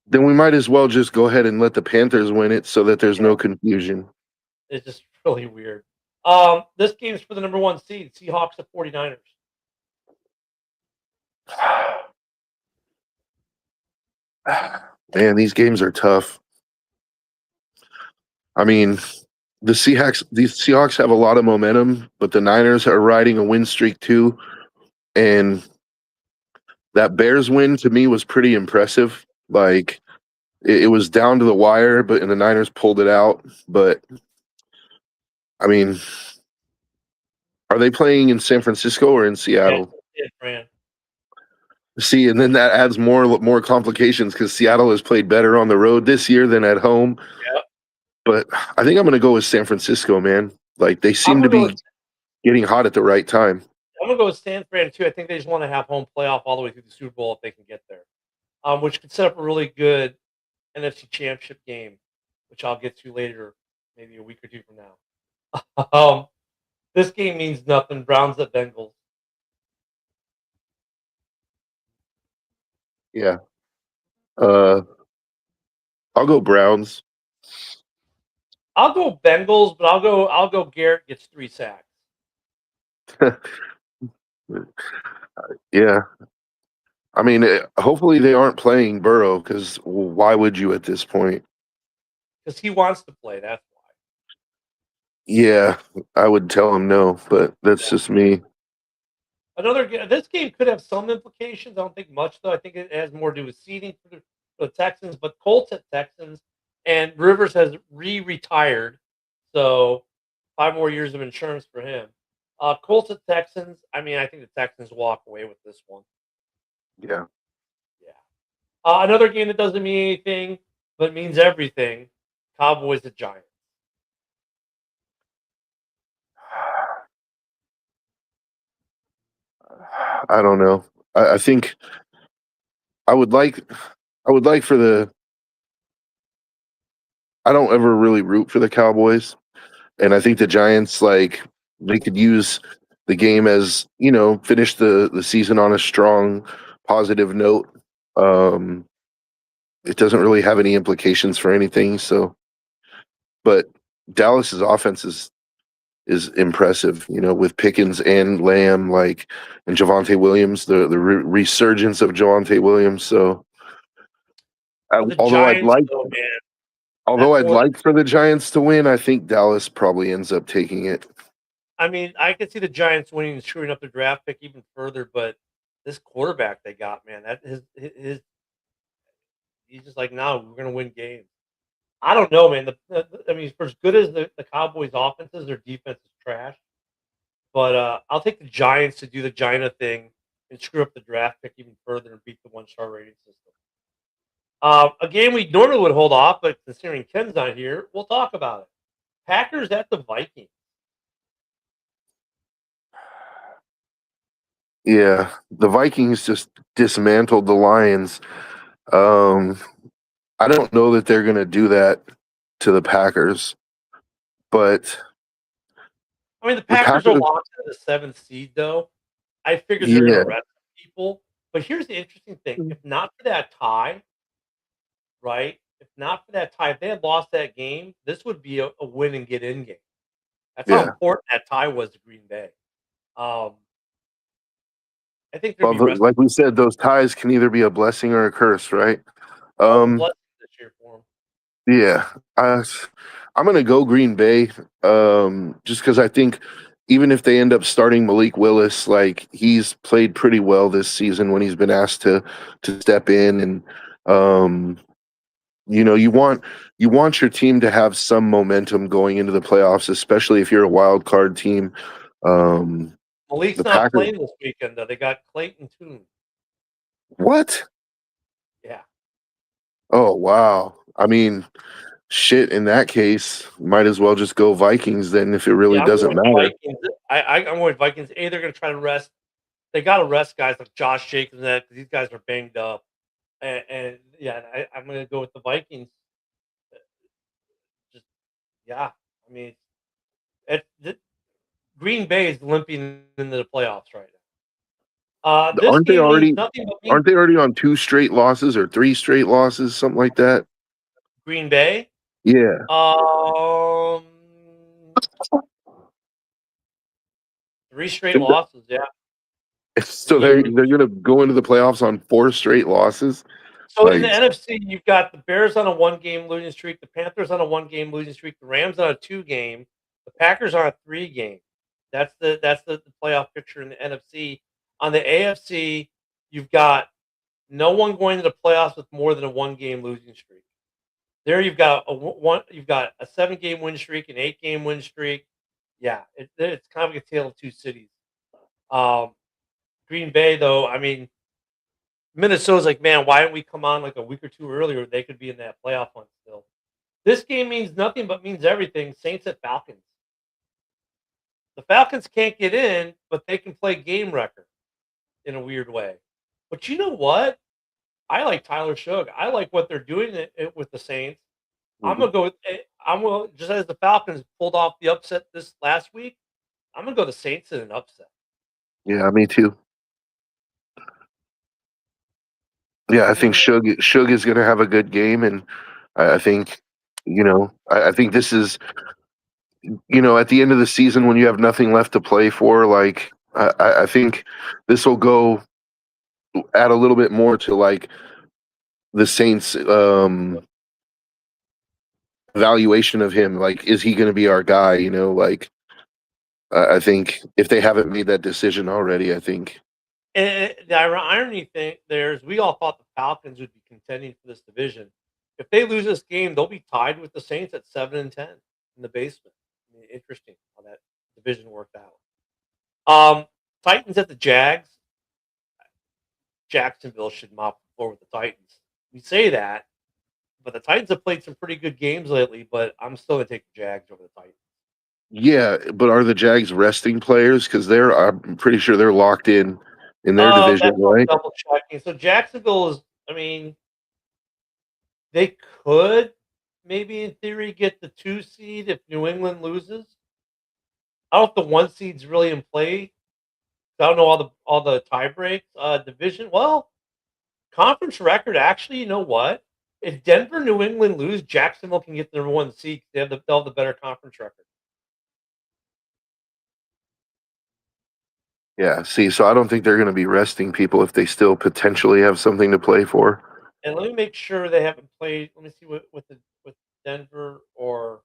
Then we might as well just go ahead and let the Panthers win it so that there's no confusion. It's just really weird. This game's for the number 1 seed, Seahawks at 49ers. Man, these games are tough. I mean, these Seahawks have a lot of momentum, but the Niners are riding a win streak too. And that Bears win to me was pretty impressive. Like it was down to the wire, and the Niners pulled it out. But I mean, are they playing in San Francisco or in Seattle? Yeah, Fran. See, and then that adds more complications because Seattle has played better on the road this year than at home. Yep. But I think I'm going to go with San Francisco, man. Like they seem to be getting hot at the right time. I'm gonna go with San Fran too. I think they just want to have home playoff all the way through the Super Bowl if they can get there, which could set up a really good NFC Championship game, which I'll get to later, maybe a week or two from now. This game means nothing. Browns at Bengals. Yeah. I'll go Browns. I'll go Bengals, but I'll go Garrett gets 3 sacks. Yeah. I mean, hopefully they aren't playing Burrow because why would you at this point? Because he wants to play. That's why. Yeah, I would tell him no, but that's just me. This game could have some implications. I don't think much though. I think it has more to do with seeding for the Texans, but Colts at Texans, and Rivers has retired, so 5 more years of insurance for him. Colts at Texans. I mean, I think the Texans walk away with this one. Yeah. Another game that doesn't mean anything but means everything. Cowboys at Giants. I don't know. I think I would like for the. I don't ever really root for the Cowboys, and I think the Giants they could use the game as finish the season on a strong, positive note. It doesn't really have any implications for anything. So, but Dallas's offense is is impressive. You know, with Pickens and Lamb, like, and Javonte Williams, the resurgence of Javonte Williams. So, For the although Giants, though, man, I'd like for the Giants to win, I think Dallas probably ends up taking it. I mean, I could see the Giants winning and screwing up their draft pick even further, but this quarterback they got, man, that his he's just like, no, we're gonna win games. I don't know, man. I mean, for as good as the Cowboys' offense is, their defense is trash. But I'll take the Giants to do the Giant thing and screw up the draft pick even further and beat the one-star rating system. A game we normally would hold off, but considering Ken's not here, we'll talk about it. Packers at the Vikings. Yeah, the Vikings just dismantled the Lions. I don't know that they're going to do that to the Packers, but I mean, the the Packers are Packers, locked into the seventh seed, though. I figured they're going yeah, to rest people. But here's the interesting thing: if not for that tie, right? If not for that tie, if they had lost that game, this would be a win and get in game. That's how yeah. important that tie was to Green Bay. Um, I think there'd Well, be rest like we said, those ties can either be a blessing or a curse, right? all the Um, blessings this year for them. yeah, I'm going to go Green Bay, just because I think even if they end up starting Malik Willis, like, he's played pretty well this season when he's been asked to step in, and you know, you want your team to have some momentum going into the playoffs, especially if you're a wild card team. Um, Malik's the not Packers, playing this weekend though. They got Clayton Tune. what? Yeah. Oh wow! I mean, shit. In that case, might as well just go Vikings then, if it really Yeah, I'm doesn't going with the matter. Vikings. I'm going with Vikings. A, they're going to try to rest. They got to rest guys like Josh Jacobs and that because these guys are banged up. And yeah, I'm going to go with the Vikings. Just yeah, I mean, the, Green Bay is limping into the playoffs right now. This Aren't they game means already? nothing but means Aren't they already on 2 straight losses or 3 straight losses, something like that? Green Bay. Yeah. Um, three straight losses. Yeah. So Yeah. they're gonna go into the playoffs on 4 straight losses. So in the Like, NFC, you've got the Bears on a one-game losing streak, the Panthers on a one-game losing streak, the Rams on a two-game, the Packers on a three-game. That's the playoff picture in the NFC. On the AFC, you've got no one going to the playoffs with more than a one-game losing streak. There you've got you've got a 7-game win streak, an 8-game win streak. Yeah, it's kind of a tale of two cities. Um, Green Bay, though, I mean, Minnesota's like, man, why didn't we come on like a week or two earlier? They could be in that playoff hunt still. This game means nothing but means everything. Saints at Falcons. The Falcons can't get in, but they can play game record in a weird way. But you know what? I like Tyler Shug. I like what they're doing with the Saints. I'm mhm. gonna go with. I'm gonna just as the Falcons pulled off the upset this last week. I'm gonna go the Saints in an upset. Yeah, me too. Yeah, I think Mhm. Shug is gonna have a good game, and I think, I think this is, at the end of the season when you have nothing left to play for, like, I think this will go add a little bit more to, like, the Saints evaluation of him. Like, is he going to be our guy? Like, I think if they haven't made that decision already, I think. And the irony thing there is, we all thought the Falcons would be contending for this division. If they lose this game, they'll be tied with the Saints at 7-10 in the basement. I mean, interesting how that division worked out. Titans at the Jags. Jacksonville should mop the floor with the Titans. We say that, but the Titans have played some pretty good games lately. But I'm still gonna take the Jags over the Titans. Yeah, but are the Jags resting players? Because I'm pretty sure they're locked in their division, That's what right? I'm double checking. So Jacksonville is, I mean, they could maybe in theory get the 2 seed if New England loses. I don't know if the 1 seed's really in play. I don't know all the tie breaks. Division, well, conference record. Actually, you know what? If Denver, New England lose, Jacksonville can get the number 1 seed. They'll have the better conference record. Yeah. See, so I don't think they're going to be resting people if they still potentially have something to play for. And let me make sure they haven't played. Let me see what with Denver or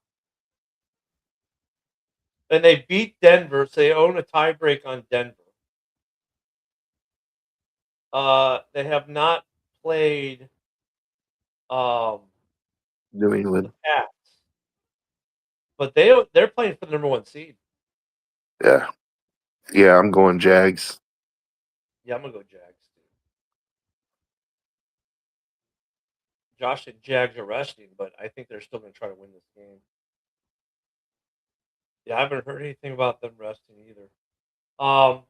and they beat Denver, so they own a tiebreak on Denver. They have not played New the England. Pats, but they're playing for the number 1 seed. Yeah. Yeah. I'm going Jags. Yeah, I'm gonna go Jags. Too. Josh and Jags are resting, but I think they're still gonna try to win this game. Yeah, I haven't heard anything about them resting either. Um,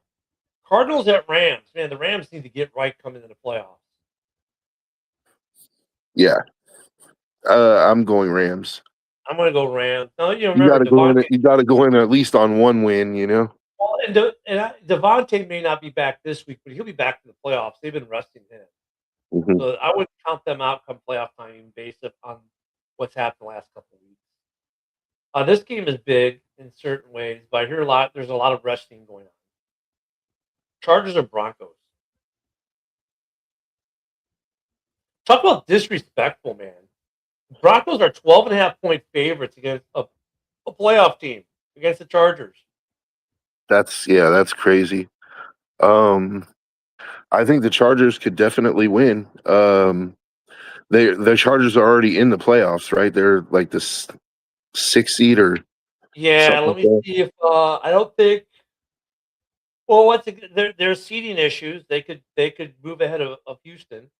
Cardinals at Rams. Man, the Rams need to get right coming into the playoffs. Yeah. I'm going Rams. I'm gonna go Rams. Now you You got remember to go in. Devontae. You got to go in at least on one win. You know. Well, Devontae may not be back this week, but he'll be back in the playoffs. They've been resting him, Mhm. so I wouldn't count them out come playoff time based on what's happened the last couple of weeks. This game is big in certain ways, but I hear a lot. There's a lot of resting going on. Chargers or Broncos. Talk about disrespectful, man. Broncos are 12.5 point favorites against a playoff team against the Chargers. That's crazy. Um, I think the Chargers could definitely win. The Chargers are already in the playoffs, right? They're like the sixth seed or Yeah, something let like me that. see if I don't think. Well, there's seeding issues. They could move ahead of Houston.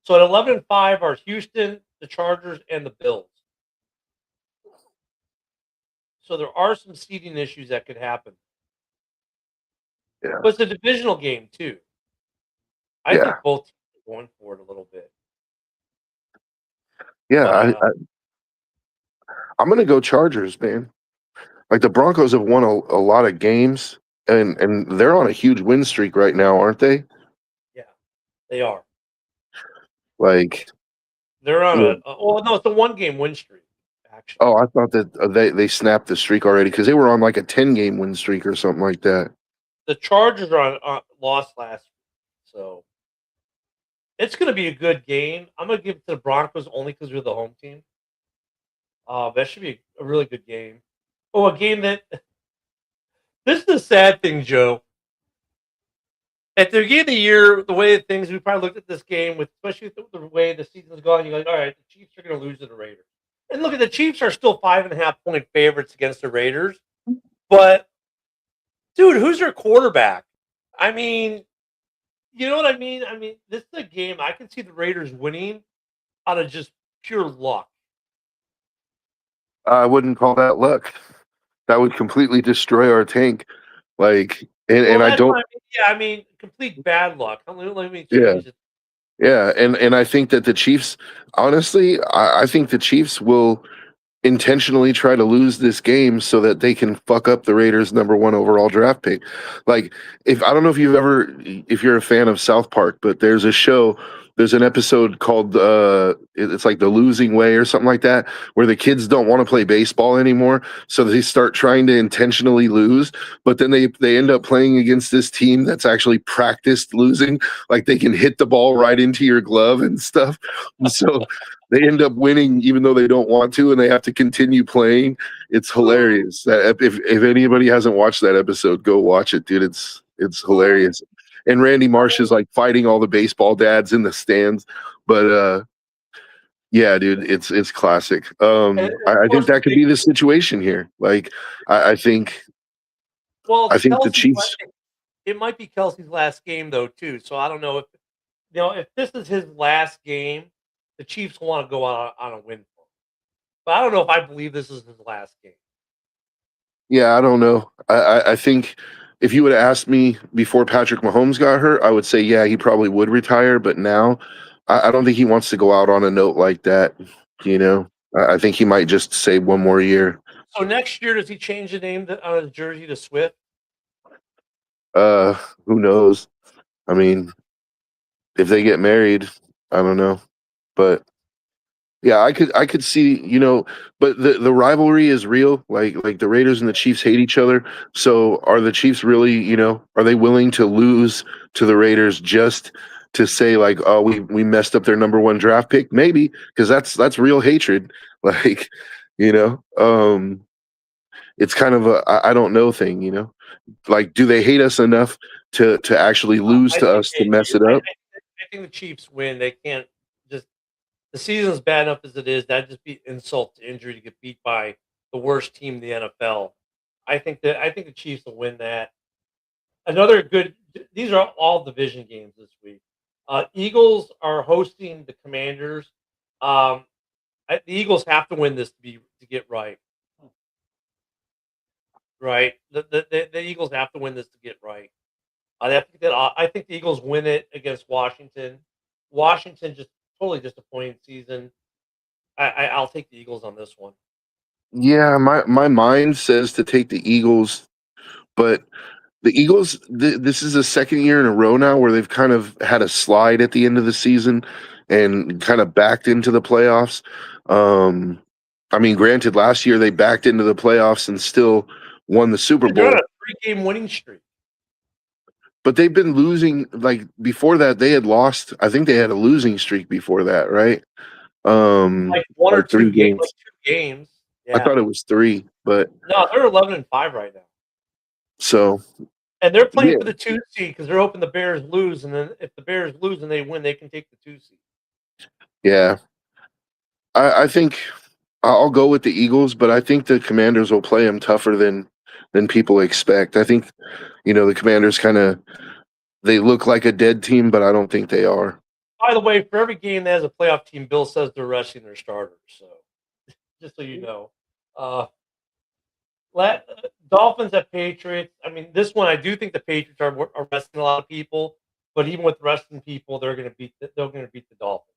So at 11-5 are Houston, the Chargers, and the Bills. So there are some seeding issues that could happen. Yeah, But it's a divisional game too. I yeah, think both teams are going for it a little bit. yeah. But I'm gonna go Chargers, man. Like the Broncos have won a lot of games, and they're on a huge win streak right now, aren't they? yeah, they are. Like, They're on yeah. well, no, it's a 1 game win streak actually. Oh, I thought that they snapped the streak already because they were on like a 10-game win streak or something like that. The Chargers are on lost last week, so it's going to be a good game. I'm going to give it to the Broncos only because we're the home team. That should be a really good game. Oh, a game that this is the sad thing, Joe. At the beginning of the year, the way things we probably looked at this game with, especially with the way the season's gone. You're like, all right, the Chiefs are going to lose to the Raiders, and look at the Chiefs are still 5.5 point favorites against the Raiders. But dude, who's their quarterback? I mean, you know what I mean? I mean, this is a game I can see the Raiders winning out of just pure luck. I wouldn't call that luck. That would completely destroy our tank. Like, Well, and I that's what don't. I mean. Yeah, I mean, complete bad luck. Let me Yeah, change it. yeah, and I think that the Chiefs. Honestly, I think the Chiefs will intentionally try to lose this game so that they can fuck up the Raiders' #1 overall draft pick. Like, if I don't know if you're a fan of South Park, but there's an episode called it's like The Losing Way or something like that, where the kids don't want to play baseball anymore, so they start trying to intentionally lose, but then they end up playing against this team that's actually practiced losing, like they can hit the ball right into your glove and stuff. So they end up winning even though they don't want to, and they have to continue playing. It's hilarious. If anybody hasn't watched that episode, go watch it, dude. It's hilarious. And Randy Marsh is like fighting all the baseball dads in the stands. But yeah, dude, it's classic. And I of think course, that could be the situation here. Like I think well, I it's think the Kelsey's. Chiefs. It might be Kelsey's last game though, too. So I don't know if this is his last game, the Chiefs want to go out on a win for him. But I don't know if I believe this is his last game. Yeah, I don't know. I think if you would have asked me before Patrick Mahomes got hurt, I would say yeah, he probably would retire. But now, I don't think he wants to go out on a note like that. You know, I think he might just say one more year. So next year, does he change the name on his jersey to Swift? Uh, who knows? I mean, if they get married, I don't know, but Yeah, I could see, but the rivalry is real. Like the Raiders and the Chiefs hate each other. So are the Chiefs really, are they willing to lose to the Raiders just to say like, oh, we messed up their number one draft pick? Maybe, because that's real hatred. Like, it's kind of a I don't know thing. Like, do they hate us enough to actually lose I to think us to mess it up? I think the Chiefs win. They can't just the season's bad enough as it is. That'd just be insult to injury to get beat by the worst team in the NFL. I think the Chiefs will win that. Another good. These are all division games this week. Eagles are hosting the Commanders. The Eagles have to win this to get right. Right. The Eagles have to win this to get right. I think the Eagles win it against Washington. Washington just totally disappointing season. I'll take the Eagles on this one. Yeah, my mind says to take the Eagles, but the Eagles, this is the second year in a row now where they've kind of had a slide at the end of the season and kind of backed into the playoffs. Um, I mean, granted, last year they backed into the playoffs and still won the Super They're on Bowl, a 3-game winning streak. but they've been losing. Like before that, they had lost. I think they had a losing streak before that, right? Like one or Like three two games, like games. 2 games. I Yeah. thought it was three, but No, they're 11-5 right now. so And they're playing yeah, for the 2 seed because they're hoping the Bears lose, and then if the Bears lose and they win, they can take the 2 seed. yeah. I think I'll go with the Eagles, but I think the Commanders will play them tougher than people expect. I think the Commanders they look like a dead team, but I don't think they are. By the way, for every game that has a playoff team, Bill says they're resting their starters. So just so you know. Dolphins at Patriots. I mean, this one I do think the Patriots are resting a lot of people, but even with resting people, they're going to beat the Dolphins.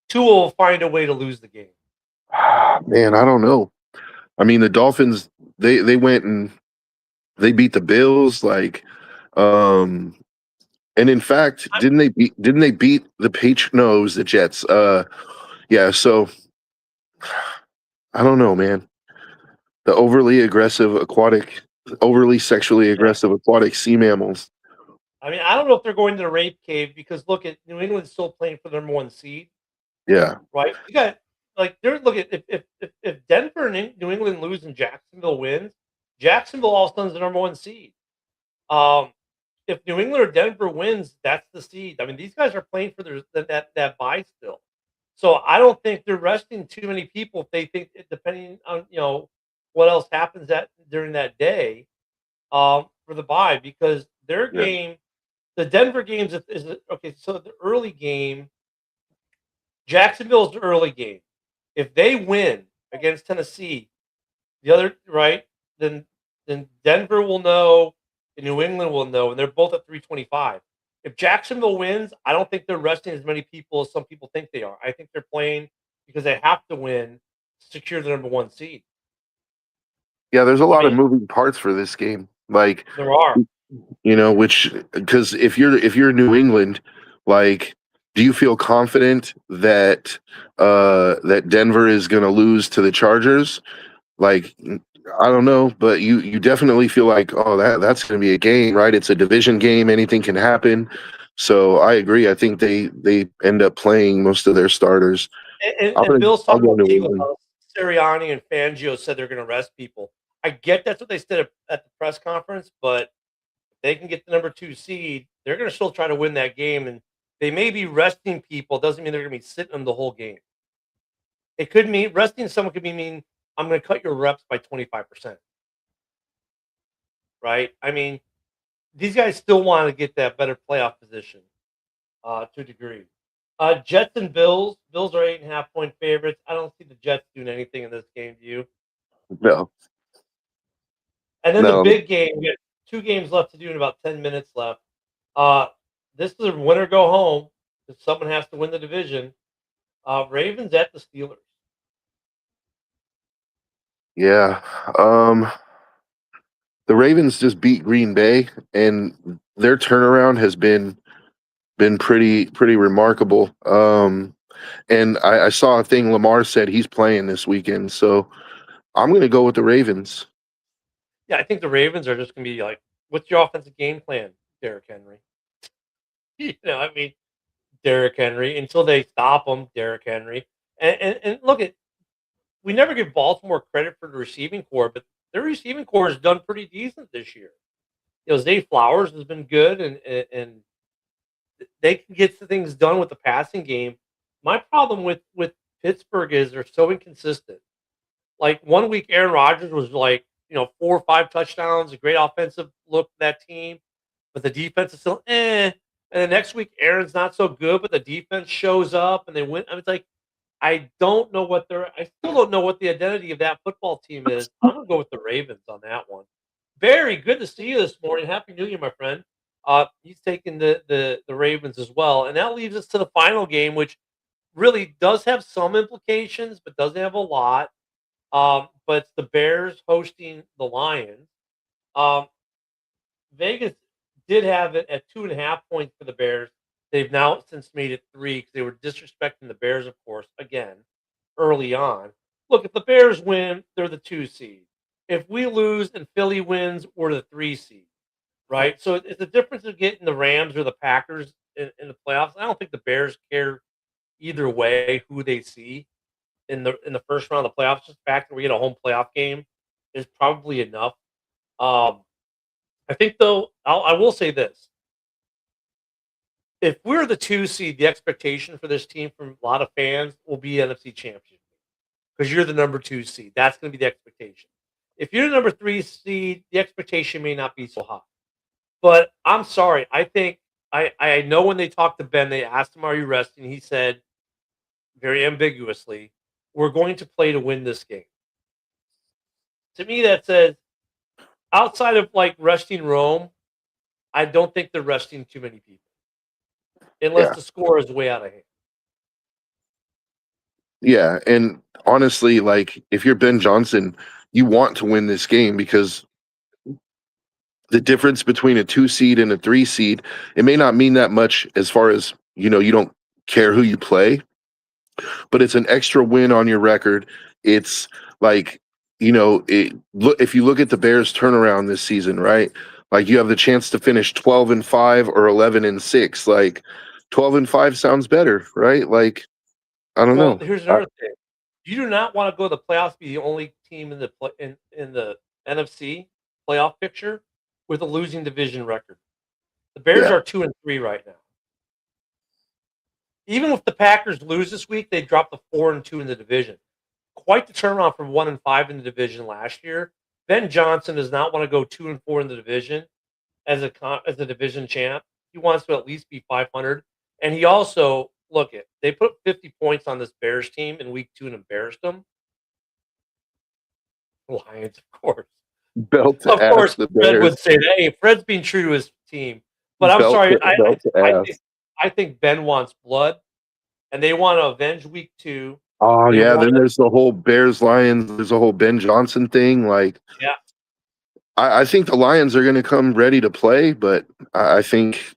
Tua will find a way to lose the game. Man, I don't know. I mean, the Dolphins they went and they beat the Bills, and in fact, didn't they beat the Patriots? No, it was the Jets. Yeah. So I don't know, man. The overly sexually aggressive aquatic sea mammals. I mean, I don't know if they're going to the rape cave because look at New England's still playing for the number 1 seed, Yeah, right? You got they're look at if Denver and New England lose and Jacksonville wins, Jacksonville all of a sudden is the number 1 seed. If New England or Denver wins, that's the seed. I mean, these guys are playing for that bye still. So I don't think they're resting too many people if they think, depending on what else happens during that day, for the bye, because their yeah, game, the Denver games is okay. So the early game, Jacksonville's the early game. If they win against Tennessee, the other right, then Denver will know and New England will know, and they're both at 325. If Jacksonville wins, I don't think they're resting as many people as some people think they are. I think they're playing because they have to win to secure the number 1 seed. yeah. There's a lot of mean, moving parts for this game. Like, There are. which because if you're New England, like, do you feel confident that that Denver is going to lose to the Chargers? Like, I don't know, but you definitely feel like, oh, that's going to be a game, right? It's a division game, anything can happen. So I agree. I think they end up playing most of their starters. And Bill's I'll talking go about the New Eagles. England. Sirianni and Fangio said they're going to rest people. I get that's what they said at the press conference, but if they can get the number 2 seed, they're going to still try to win that game. And they may be resting people. Doesn't mean they're going to be sitting them the whole game. It could mean resting someone could mean I'm going to cut your reps by 25%. Right? I mean, these guys still want to get that better playoff position to a degree. Jets and Bills. Bills are 8.5-point favorites. I don't see the Jets doing anything in this game. Do you? No, And then the no. big game. We got 2 games left to do and about 10 minutes left. This is a win or go home because someone has to win the division. Ravens at the Steelers. Yeah. The Ravens just beat Green Bay, and their turnaround has been pretty remarkable. And I saw a thing Lamar said he's playing this weekend. So I'm going to go with the Ravens. Yeah, I think the Ravens are just going to be like, what's your offensive game plan, Derrick Henry? I mean, Derrick Henry until they stop him, Derrick Henry. And look at we never give Baltimore credit for the receiving core, but their receiving core has done pretty decent this year. Zay Flowers has been good, and they can get things done with the passing game. My problem with Pittsburgh is they're so inconsistent. Like one week, Aaron Rodgers was like 4 or 5 touchdowns, a great offensive look for that team, but the defense is still eh. And the next week, Aaron's not so good, but the defense shows up and they win. I mean, it's like I still don't know what the identity of that football team is. I'm gonna go with the Ravens on that one. Very good to see you this morning. Happy New Year, my friend. He's taking the Ravens as well, and that leaves us to the final game, which really does have some implications, but doesn't have a lot. But it's the Bears hosting the Lions. Um, Vegas did have it at 2.5 points for the Bears. They've now since made it 3 because they were disrespecting the Bears, of course, again, early on. Look, if the Bears win, they're the 2 seed. If we lose and Philly wins, we're the 3 seed, right? So it's the difference of getting the Rams or the Packers in the playoffs. I don't think the Bears care either way who they see in the first round of the playoffs. Just the fact that we get a home playoff game is probably enough. I think though, I will say this: if we're the 2 seed, the expectation for this team from a lot of fans will be NFC Championship because you're the number 2 seed. That's going to be the expectation. If you're the number 3 seed, the expectation may not be so high. But I'm sorry. I think I know when they talked to Ben, they asked him, "Are you resting?" He said very ambiguously, "We're going to play to win this game." To me, that says outside of like resting Rome, I don't think they're resting too many people unless Yeah. the score is way out of hand. Yeah. And honestly, like if you're Ben Johnson, you want to win this game because the difference between a 2 seed and a 3 seed, it may not mean that much as far as, you don't care who you play, but it's an extra win on your record. It's like, if you look at the Bears turnaround this season, right? Like you have the chance to finish 12-5 or 11-6. Like 12-5 sounds better, right? Like, I don't Well, know. here's another thing: you do not want to go to the playoffs, be the only team in the NFC playoff picture with a losing division record. The Bears Yeah. are 2-3 right now. Even if the Packers lose this week, they drop to 4-2 in the division. Quite the turnaround from 1-5 in the division last year. Ben Johnson does not want to go 2-4 in the division as a division champ. He wants to at least be 500, and he also they put 50 points on this Bears team in week 2 and embarrassed them. Lions, of course. Belt to Of ass course, the Fred would Bears. say that. Hey, Fred's being true to his team. But I'm Belt sorry, to, belt to ass. I think Ben wants blood, and they want to avenge week 2. Oh They yeah, want then there's the whole Bears Lions. There's a whole Ben Johnson thing. Like, yeah. I think the Lions are going to come ready to play, but I think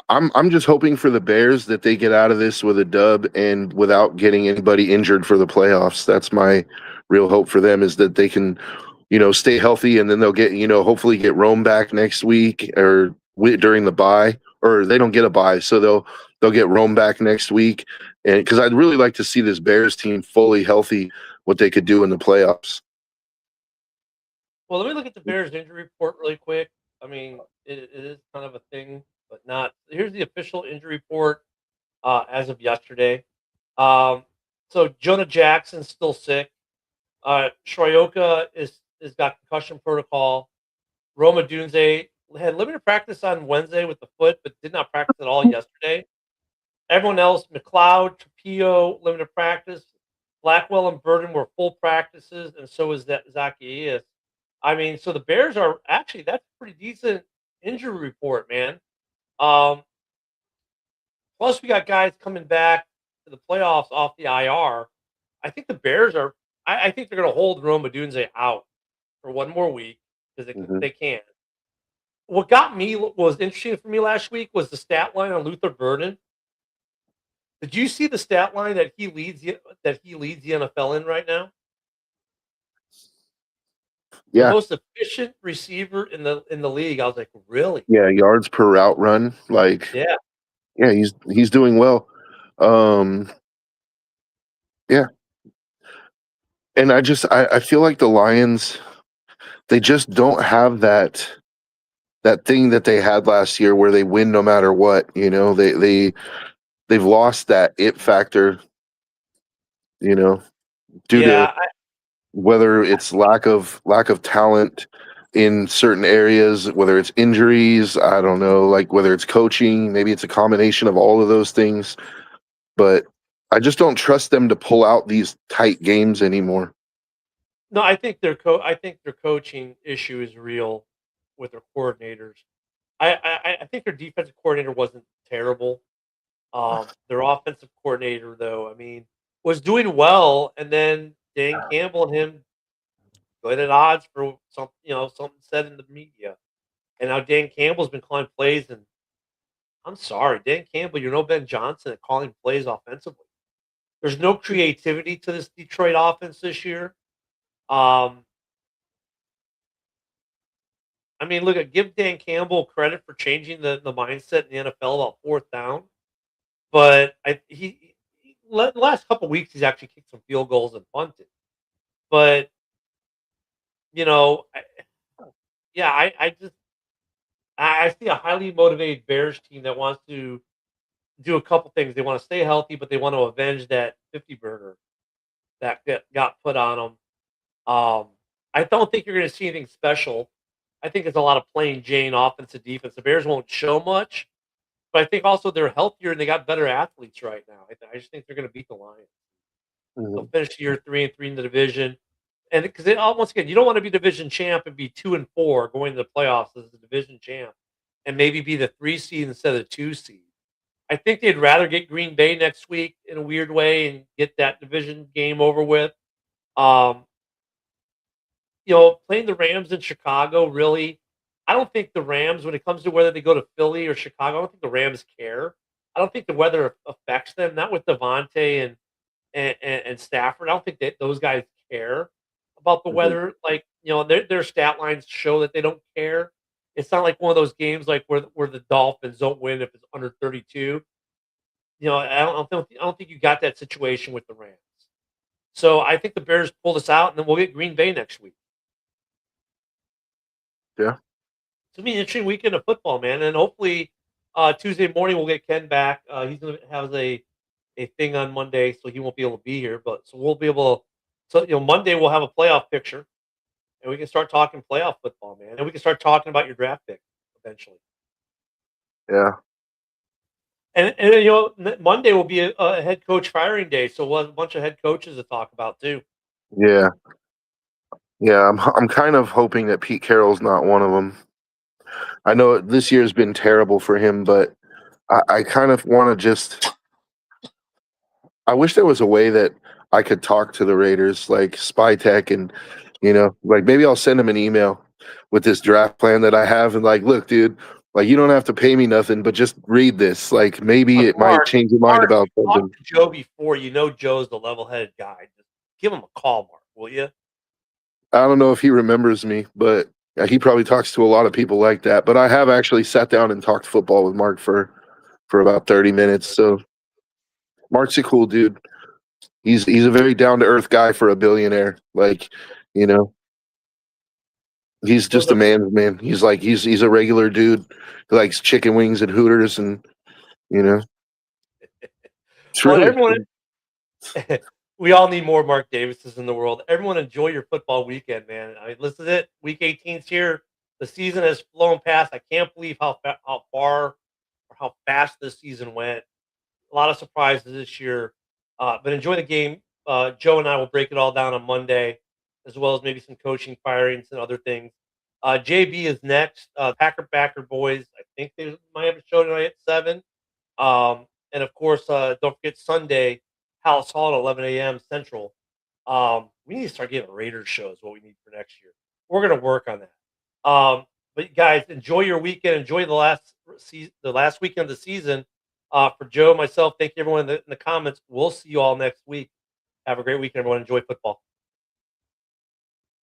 I'm just hoping for the Bears that they get out of this with a dub and without getting anybody injured for the playoffs. That's my real hope for them, is that they can, stay healthy, and then they'll get, hopefully get Rome back next week or during the bye, or they don't get a bye, so they'll get Rome back next week. And because I'd really like to see this Bears team fully healthy, what they could do in the playoffs. Well, let me look at the Bears injury report really quick. I mean, it is kind of a thing, but not. Here's the official injury report as of yesterday. So Jonah Jackson's still sick. Shoyoka is got concussion protocol. Roma Dunze had limited practice on Wednesday with the foot, but did not practice at all yesterday. Everyone else, McLeod, Trapillo, limited practice. Blackwell and Burden were full practices, and so is that Zacchaeus. I mean, so the Bears are actually, that's a pretty decent injury report, man. Plus, we got guys coming back to the playoffs off the IR. I think the Bears are. I think they're going to hold Roma Dunze out for one more week because they can. What got me was interesting for me last week was the stat line on Luther Burden. Did you see the stat line that he leads the NFL in right now? The Yeah, most efficient receiver in the league. I was like, really? yeah, yards per route run. Like, Yeah. yeah, he's doing well. Um, yeah, and I feel like the Lions, they just don't have that thing that they had last year where they win no matter what. You know, they've lost that it factor. You know, due to Yeah. whether it's lack of talent in certain areas, whether it's injuries, I don't know, like whether it's coaching, maybe it's a combination of all of those things. But I just don't trust them to pull out these tight games anymore. No, I think their coaching issue is real with their coordinators. I think their defensive coordinator wasn't terrible. Their offensive coordinator, though, I mean, was doing well, and then Dan Campbell and him good at odds for something said in the media, and now Dan Campbell's been calling plays, and I'm sorry, Dan Campbell, you're no Ben Johnson at calling plays offensively. There's no creativity to this Detroit offense this year. Um, I mean, look at give Dan Campbell credit for changing the mindset in the NFL about fourth down, but the last couple weeks he's actually kicked some field goals and punted. But you know, yeah, I see a highly motivated Bears team that wants to do a couple things. They want to stay healthy, but they want to avenge that 50 burger that got put on them. I don't think you're going to see anything special. I think it's a lot of plain Jane offense and defense. The Bears won't show much, but I think also they're healthier and they got better athletes right now. I just think they're going to beat the Lions. They'll Mhm. finish the year 3-3 in the division, and because once again, you don't want to be division champ and be 2-4 going to the playoffs as the division champ, and maybe be the 3 seed instead of the 2 seed. I think they'd rather get Green Bay next week in a weird way and get that division game over with. Um, playing the Rams in Chicago, really, I don't think the Rams, when it comes to whether they go to Philly or Chicago, I don't think the Rams care. I don't think the weather affects them. Not with Devontae and Stafford. I don't think that those guys care about the Mhm. weather. Like, their stat lines show that they don't care. It's not like one of those games like where the Dolphins don't win if it's under 32. I don't think you got that situation with the Rams. So I think the Bears pull this out, and then we'll get Green Bay next week. Yeah. It's gonna be an interesting weekend of football, man, and hopefully Tuesday morning we'll get Ken back. He's gonna have a thing on Monday, so he won't be able to be here. But so we'll be able. So Monday we'll have a playoff picture, and we can start talking playoff football, man, and we can start talking about your draft pick eventually. Yeah. And Monday will be a head coach firing day, so we'll have a bunch of head coaches to talk about too. Yeah. Yeah. I'm kind of hoping that Pete Carroll's not one of them. I know this year's been terrible for him, but I kind of want to just. I wish there was a way that I could talk to the Raiders, like Spy Tech, and like maybe I'll send him an email with this draft plan that I have, and like, look, dude, like you don't have to pay me nothing, but just read this. Like maybe it might change your mind Mark, about you talked something. to Joe before. You know Joe's the level-headed guy. Just give him a call, Mark, will you? I don't know if he remembers me, but he probably talks to a lot of people like that. But I have actually sat down and talked football with Mark for about 30 minutes. So Mark's a cool dude. He's a very down to earth guy for a billionaire. Like, you know, he's Those just a man's man. He's like he's a regular dude who likes chicken wings and Hooters, and you know, it's well, really everyone. We all need more Mark Davises in the world. Everyone enjoy your football weekend, man. I mean, this is it. Week 18's here. The season has flown past. I can't believe how far or how fast this season went. A lot of surprises this year, but enjoy the game. Joe and I will break it all down on Monday, as well as maybe some coaching firings and other things. JB is next. Packer Backer Boys. I think they might have a show tonight at 7. And of course, don't forget Sunday, Palace Hall at 11 a.m. Central. We need to start getting Raiders shows. What we need for next year. We're gonna work on that. But guys, enjoy your weekend. Enjoy the last weekend of the season. For Joe, myself, thank you everyone in the comments. We'll see you all next week. Have a great week, everyone. Enjoy football.